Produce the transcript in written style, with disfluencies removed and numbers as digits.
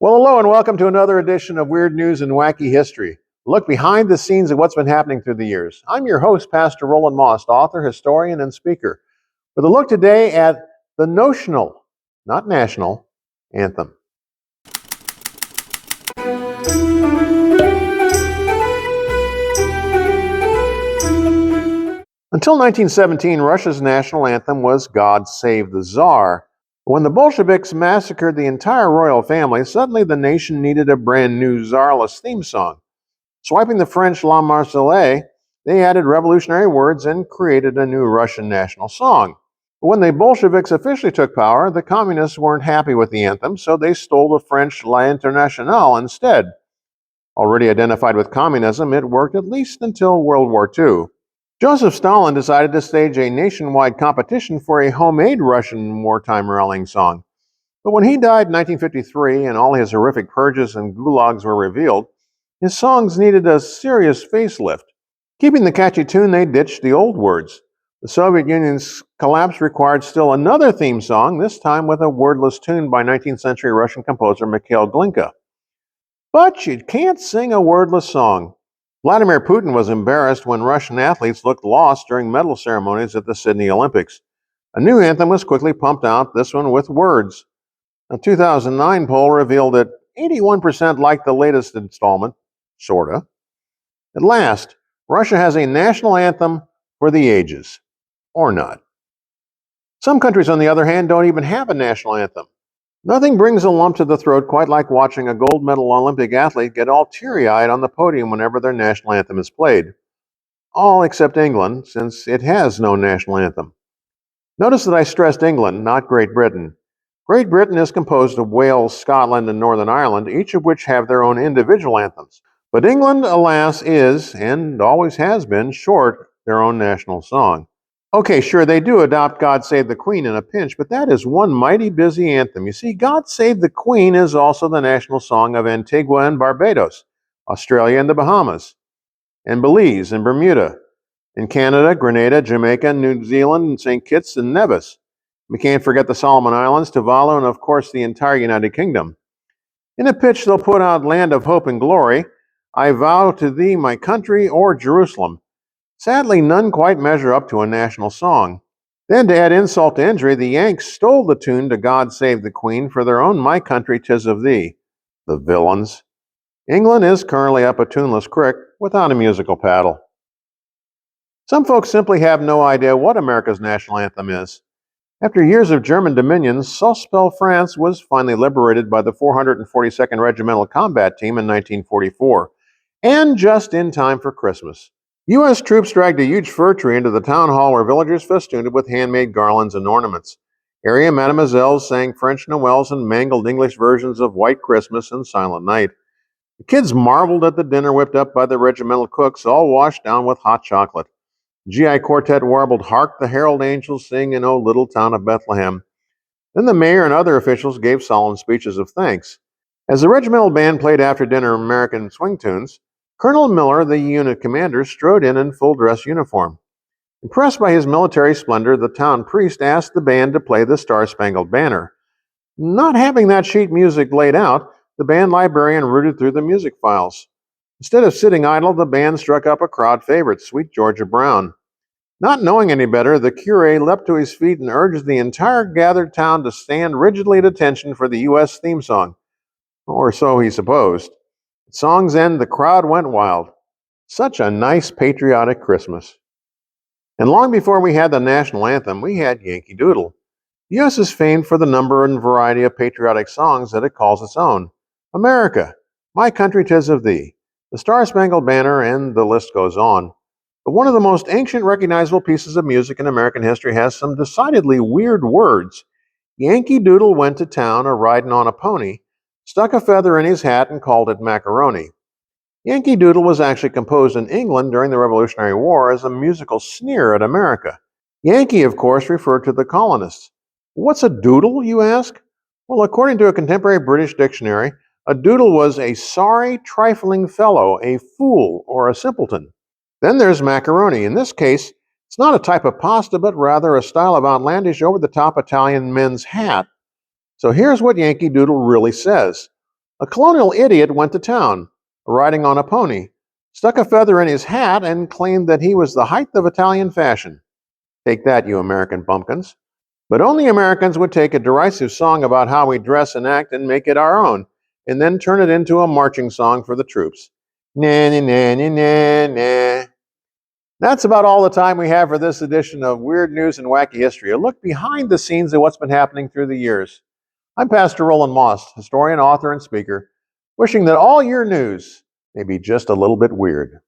Well, hello and welcome to another edition of Weird News and Wacky History. Look behind the scenes of what's been happening through the years. I'm your host, Pastor Roland Moss, author, historian, and speaker, with a look today at the Notional, not National, Anthem. Until 1917, Russia's national anthem was God Save the Tsar. When the Bolsheviks massacred the entire royal family, suddenly the nation needed a brand new Tsarless theme song. Swiping the French La Marseillaise, they added revolutionary words and created a new Russian national song. But when the Bolsheviks officially took power, the communists weren't happy with the anthem, so they stole the French La Internationale instead. Already identified with communism, it worked at least until World War II. Joseph Stalin decided to stage a nationwide competition for a homemade Russian wartime rallying song. But when he died in 1953 and all his horrific purges and gulags were revealed, his songs needed a serious facelift. Keeping the catchy tune, they ditched the old words. The Soviet Union's collapse required still another theme song, this time with a wordless tune by 19th century Russian composer Mikhail Glinka. But you can't sing a wordless song. Vladimir Putin was embarrassed when Russian athletes looked lost during medal ceremonies at the Sydney Olympics. A new anthem was quickly pumped out, this one with words. A 2009 poll revealed that 81% liked the latest installment, sorta. At last, Russia has a national anthem for the ages. Or not. Some countries, on the other hand, don't even have a national anthem. Nothing brings a lump to the throat quite like watching a gold medal Olympic athlete get all teary-eyed on the podium whenever their national anthem is played. All except England, since it has no national anthem. Notice that I stressed England, not Great Britain. Great Britain is composed of Wales, Scotland, and Northern Ireland, each of which have their own individual anthems. But England, alas, is, and always has been, short their own national song. Okay, sure, they do adopt God Save the Queen in a pinch, but that is one mighty busy anthem. You see, God Save the Queen is also the national song of Antigua and Barbados, Australia and the Bahamas, and Belize and Bermuda, in Canada, Grenada, Jamaica, New Zealand, and St. Kitts and Nevis. We can't forget the Solomon Islands, Tuvalu, and of course the entire United Kingdom. In a pitch, they'll put out Land of Hope and Glory, I Vow to Thee, My Country, or Jerusalem. Sadly, none quite measure up to a national song. Then, to add insult to injury, the Yanks stole the tune to God Save the Queen for their own My Country 'Tis of Thee. The villains. England is currently up a tuneless creek without a musical paddle. Some folks simply have no idea what America's national anthem is. After years of German dominion, Sauce-Belle France was finally liberated by the 442nd Regimental Combat Team in 1944, and just in time for Christmas. U.S. troops dragged a huge fir tree into the town hall where villagers festooned it with handmade garlands and ornaments. Area mademoiselles sang French noëls and mangled English versions of White Christmas and Silent Night. The kids marveled at the dinner whipped up by the regimental cooks, all washed down with hot chocolate. GI Quartet warbled Hark the Herald Angels Sing in O Little Town of Bethlehem. Then the mayor and other officials gave solemn speeches of thanks. As the regimental band played after dinner American swing tunes, Colonel Miller, the unit commander, strode in full dress uniform. Impressed by his military splendor, the town priest asked the band to play the Star-Spangled Banner. Not having that sheet music laid out, the band librarian rooted through the music files. Instead of sitting idle, the band struck up a crowd favorite, Sweet Georgia Brown. Not knowing any better, the curé leapt to his feet and urged the entire gathered town to stand rigidly at attention for the U.S. theme song. Or so he supposed. At song's end, the crowd went wild. Such a nice patriotic Christmas. And long before we had the national anthem, we had Yankee Doodle. The U.S. is famed for the number and variety of patriotic songs that it calls its own. America, My Country 'Tis of Thee, the Star-Spangled Banner, and the list goes on. But one of the most ancient recognizable pieces of music in American history has some decidedly weird words. Yankee Doodle went to town a-riding on a pony, stuck a feather in his hat, and called it macaroni. Yankee Doodle was actually composed in England during the Revolutionary War as a musical sneer at America. Yankee, of course, referred to the colonists. What's a doodle, you ask? Well, according to a contemporary British dictionary, a doodle was a sorry, trifling fellow, a fool, or a simpleton. Then there's macaroni. In this case, it's not a type of pasta, but rather a style of outlandish, over-the-top Italian men's hat. So here's what Yankee Doodle really says. A colonial idiot went to town, riding on a pony, stuck a feather in his hat, and claimed that he was the height of Italian fashion. Take that, you American bumpkins. But only Americans would take a derisive song about how we dress and act and make it our own, and then turn it into a marching song for the troops. Na na na na na na. That's about all the time we have for this edition of Weird News and Wacky History, a look behind the scenes at what's been happening through the years. I'm Pastor Roland Moss, historian, author, and speaker, wishing that all your news may be just a little bit weird.